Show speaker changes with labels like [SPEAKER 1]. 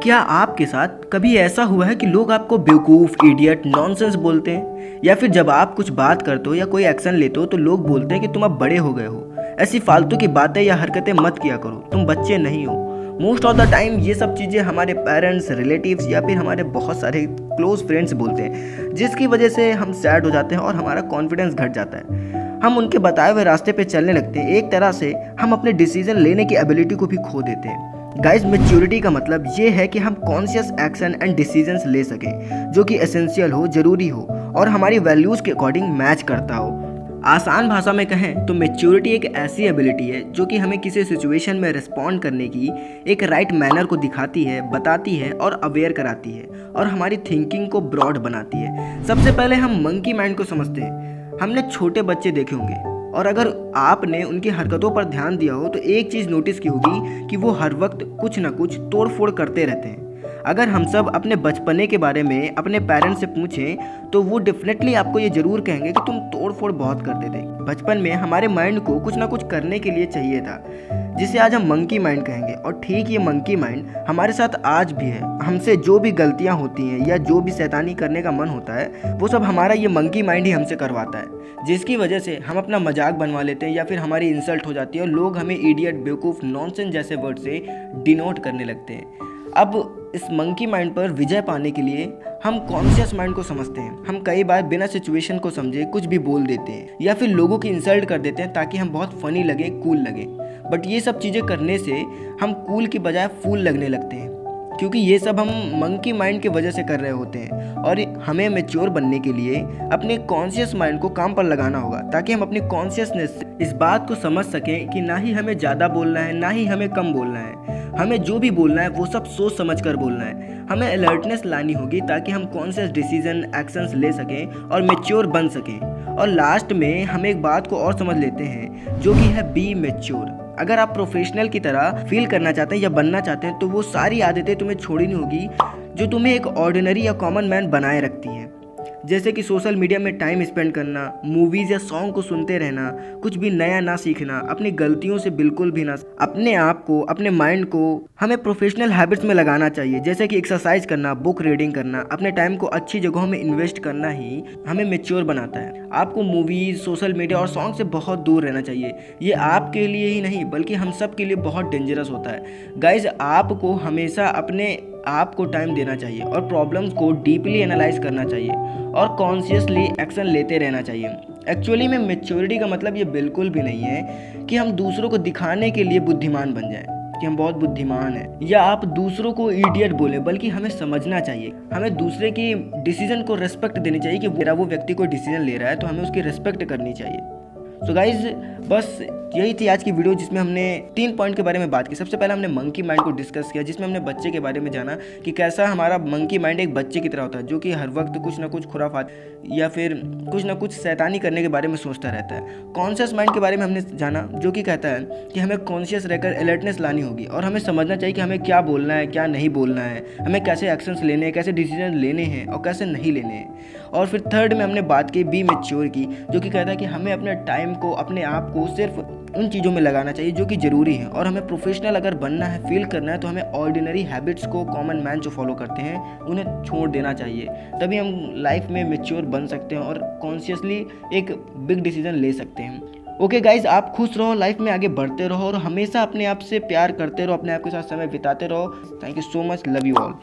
[SPEAKER 1] क्या आपके साथ कभी ऐसा हुआ है कि लोग आपको बेवकूफ़, इडियट, नॉनसेंस बोलते हैं, या फिर जब आप कुछ बात करते हो या कोई एक्शन लेते हो तो लोग बोलते हैं कि तुम अब बड़े हो गए हो, ऐसी फालतू की बातें या हरकतें मत किया करो, तुम बच्चे नहीं हो। मोस्ट ऑफ द टाइम ये सब चीज़ें हमारे पेरेंट्स, रिलेटिव्स या फिर हमारे बहुत सारे क्लोज फ्रेंड्स बोलते हैं, जिसकी वजह से हम सैड हो जाते हैं और हमारा कॉन्फिडेंस घट जाता है। हम उनके बताए हुए रास्ते पे चलने लगते हैं। एक तरह से हम अपने डिसीजन लेने की एबिलिटी को भी खो देते हैं। गाइस, मैच्योरिटी का मतलब ये है कि हम कॉन्शियस एक्शन एंड डिसीजंस ले सकें जो कि एसेंशियल हो, ज़रूरी हो और हमारी वैल्यूज़ के अकॉर्डिंग मैच करता हो। आसान भाषा में कहें तो मैच्योरिटी एक ऐसी एबिलिटी है जो कि हमें किसी सिचुएशन में रिस्पॉन्ड करने की एक राइट मैनर को दिखाती है, बताती है और अवेयर कराती है और हमारी थिंकिंग को ब्रॉड बनाती है। सबसे पहले हम मंकी माइंड को समझते हैं। हमने छोटे बच्चे देखे होंगे और अगर आपने उनकी हरकतों पर ध्यान दिया हो तो एक चीज़ नोटिस की होगी कि वो हर वक्त कुछ ना कुछ तोड़ फोड़ करते रहते हैं। अगर हम सब अपने बचपने के बारे में अपने पेरेंट्स से पूछें तो वो डेफिनेटली आपको ये ज़रूर कहेंगे कि तुम तोड़ फोड़ बहुत करते थे। बचपन में हमारे माइंड को कुछ ना कुछ करने के लिए चाहिए था, जिसे आज हम मंकी माइंड कहेंगे। और ठीक ये मंकी माइंड हमारे साथ आज भी है। हमसे जो भी गलतियां होती हैं या जो भी शैतानी करने का मन होता है वो सब हमारा ये मंकी माइंड ही हमसे करवाता है, जिसकी वजह से हम अपना मजाक बनवा लेते हैं या फिर हमारी इंसल्ट हो जाती है और लोग हमें इडियट, बेवकूफ़, नॉनसेंस जैसे वर्ड से डिनोट करने लगते हैं। अब इस मंकी माइंड पर विजय पाने के लिए हम कॉन्शियस माइंड को समझते हैं। हम कई बार बिना सिचुएशन को समझे कुछ भी बोल देते हैं या फिर लोगों की इंसल्ट कर देते हैं ताकि हम बहुत फनी लगे, कूल लगे। बट ये सब चीज़ें करने से हम कूल की बजाय फूल लगने लगते हैं, क्योंकि ये सब हम मंकी माइंड की वजह से कर रहे होते हैं। और हमें मैच्योर बनने के लिए अपने कॉन्शियस माइंड को काम पर लगाना होगा ताकि हम अपनी कॉन्शियसनेस से इस बात को समझ सकें कि ना ही हमें ज़्यादा बोलना है ना ही हमें कम बोलना है। हमें जो भी बोलना है वो सब सोच समझ कर बोलना है। हमें अलर्टनेस लानी होगी ताकि हम कॉन्शियस डिसीजन, एक्शंस ले सकें और मैच्योर बन सकें। और लास्ट में हम एक बात को और समझ लेते हैं जो कि है बी मैच्योर। अगर आप प्रोफेशनल की तरह फील करना चाहते हैं या बनना चाहते हैं तो वो सारी आदतें तुम्हें छोड़नी होगी जो तुम्हें एक ऑर्डिनरी या कॉमन मैन बनाए रखती हैं, जैसे कि सोशल मीडिया में टाइम स्पेंड करना, मूवीज़ या सॉन्ग को सुनते रहना, कुछ भी नया ना सीखना, अपनी गलतियों से बिल्कुल भी ना। अपने आप को, अपने माइंड को हमें प्रोफेशनल हैबिट्स में लगाना चाहिए, जैसे कि एक्सरसाइज करना, बुक रीडिंग करना। अपने टाइम को अच्छी जगहों में इन्वेस्ट करना ही हमें मैच्योर बनाता है। आपको मूवीज़, सोशल मीडिया और सॉन्ग से बहुत दूर रहना चाहिए। ये आपके लिए ही नहीं बल्कि हम सब के लिए बहुत डेंजरस होता है। गाइज, आपको हमेशा अपने आप को टाइम देना चाहिए और प्रॉब्लम्स को डीपली एनालाइज करना चाहिए और कॉन्शियसली एक्शन लेते रहना चाहिए। एक्चुअली में मैच्योरिटी का मतलब ये बिल्कुल भी नहीं है कि हम दूसरों को दिखाने के लिए बुद्धिमान बन जाएं कि हम बहुत बुद्धिमान हैं, या आप दूसरों को इडियट बोलें, बल्कि हमें समझना चाहिए, हमें दूसरे की डिसीजन को रेस्पेक्ट देनी चाहिए कि मेरा वो व्यक्ति कोई डिसीजन ले रहा है तो हमें उसकी रेस्पेक्ट करनी चाहिए। सो गाइज, बस यही थी आज की वीडियो जिसमें हमने 3 पॉइंट के बारे में बात की। सबसे पहले हमने मंकी माइंड को डिस्कस किया, जिसमें हमने बच्चे के बारे में जाना कि कैसा हमारा मंकी माइंड एक बच्चे की तरह होता है जो कि हर वक्त कुछ ना कुछ खुराफात या फिर कुछ ना कुछ शैतानी करने के बारे में सोचता रहता है। कॉन्शियस माइंड के बारे में हमने जाना जो कि कहता है कि हमें कॉन्शियस रहकर अलर्टनेस लानी होगी और हमें समझना चाहिए कि हमें क्या बोलना है, क्या नहीं बोलना है, हमें कैसे एक्शंस लेने हैं, कैसे डिसीजन लेने हैं और कैसे नहीं लेने हैं। और फिर थर्ड में हमने बात की बी मैच्योर की, जो कि कहता है कि हमें अपने टाइम को, अपने आप को सिर्फ उन चीज़ों में लगाना चाहिए जो कि ज़रूरी है। और हमें प्रोफेशनल अगर बनना है, फील करना है, तो हमें ऑर्डिनरी हैबिट्स को, कॉमन मैन जो फॉलो करते हैं उन्हें छोड़ देना चाहिए। तभी हम लाइफ में मैच्योर बन सकते हैं और कॉन्शियसली एक बिग डिसीजन ले सकते हैं। ओके गाइज, आप खुश रहो, लाइफ में आगे बढ़ते रहो और हमेशा अपने आप से प्यार करते रहो, अपने आप के साथ समय बिताते रहो। Thank you so much, love you all.